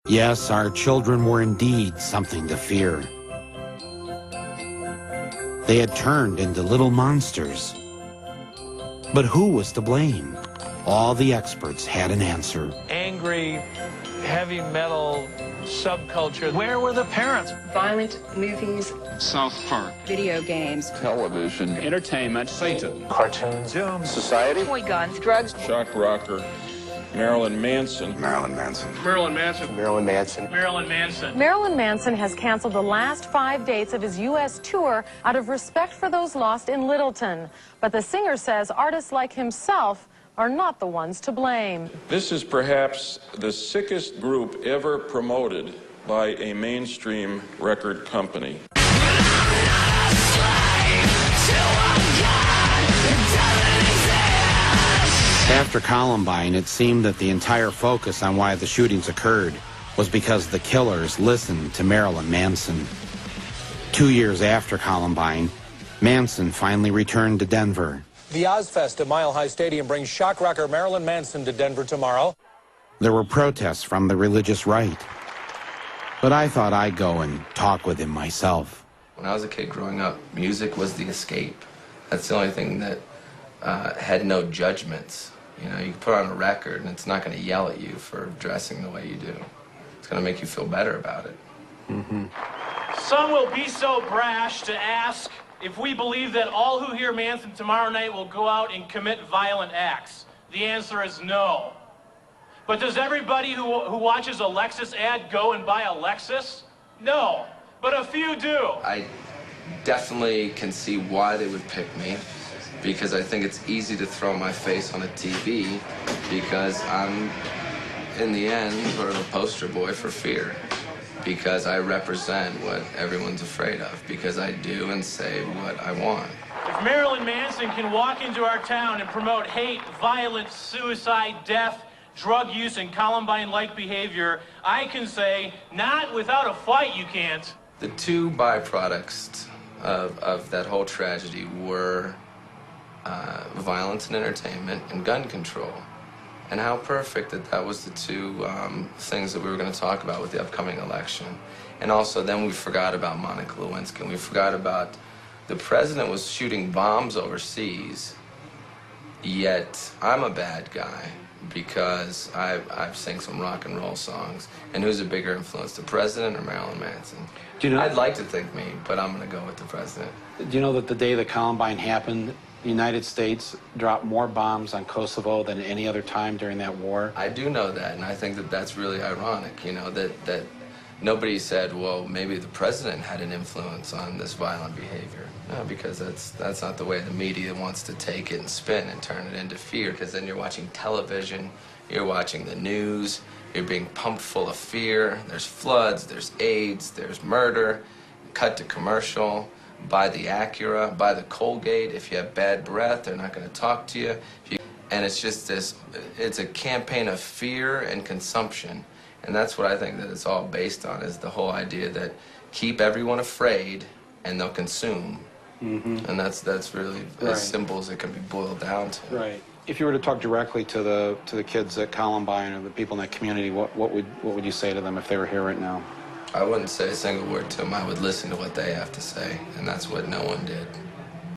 Yes, our children were indeed something to fear. They had turned into little monsters. But who was to blame? All the experts had an answer. Angry, heavy metal subculture. Where were the parents? Violent movies. South Park. Video games. Television. Entertainment. Satan. Cartoons. Doom. Society. Toy guns. Drugs. Shock rocker. Marilyn Manson. Marilyn Manson. Marilyn Manson. Marilyn Manson. Marilyn Manson. Marilyn Manson has canceled the last 5 dates of his U.S. tour out of respect for those lost in Littleton. But the singer says artists like himself are not the ones to blame. This is perhaps the sickest group ever promoted by a mainstream record company. After Columbine, it seemed that the entire focus on why the shootings occurred was because the killers listened to Marilyn Manson. 2 years after Columbine, Manson finally returned to Denver. The Ozfest at Mile High Stadium brings shock rocker Marilyn Manson to Denver tomorrow. There were protests from the religious right. But I thought I'd go and talk with him myself. When I was a kid growing up, music was the escape. That's the only thing that had no judgments. You know, you can put on a record and it's not going to yell at you for dressing the way you do. It's going to make you feel better about it. Some will be so brash to ask if we believe that all who hear Manson tomorrow night will go out and commit violent acts. The answer is no. But does everybody who watches a Lexus ad go and buy a Lexus? No, but a few do. I definitely can see why they would pick me, because I think it's easy to throw my face on a TV, because I'm, in the end, sort of a poster boy for fear. Because I represent what everyone's afraid of, because I do and say what I want. If Marilyn Manson can walk into our town and promote hate, violence, suicide, death, drug use, and Columbine-like behavior, I can say, not without a fight you can't. The two byproducts of that whole tragedy were violence and entertainment and gun control. And how perfect that was the two things that we were going to talk about with the upcoming election. And also then we forgot about Monica Lewinsky, and we forgot about the president was shooting bombs overseas, yet I'm a bad guy because I've sang some rock and roll songs. And who's a bigger influence, the president or Marilyn Manson? Do you know, I'd like to think me, but I'm going to go with the president. do you know that the day that Columbine happened, the United States dropped more bombs on Kosovo than any other time during that war? I do know that, and I think that that's really ironic, you know, that nobody said, well, maybe the president had an influence on this violent behavior. No, because that's not the way the media wants to take it and spin and turn it into fear, because then you're watching television, you're watching the news, you're being pumped full of fear. There's floods, there's AIDS, there's murder, cut to commercial. Buy the Acura, buy the Colgate. If you have bad breath, they're not going to talk to you. And it's just this, it's a campaign of fear and consumption. And that's what I think that it's all based on, is the whole idea that keep everyone afraid and they'll consume. And that's really as simple as it can be boiled down to. Right. If you were to talk directly to the kids at Columbine or the people in that community, what would you say to them if they were here right now? I wouldn't say a single word to them. I would listen to what they have to say, and that's what no one did.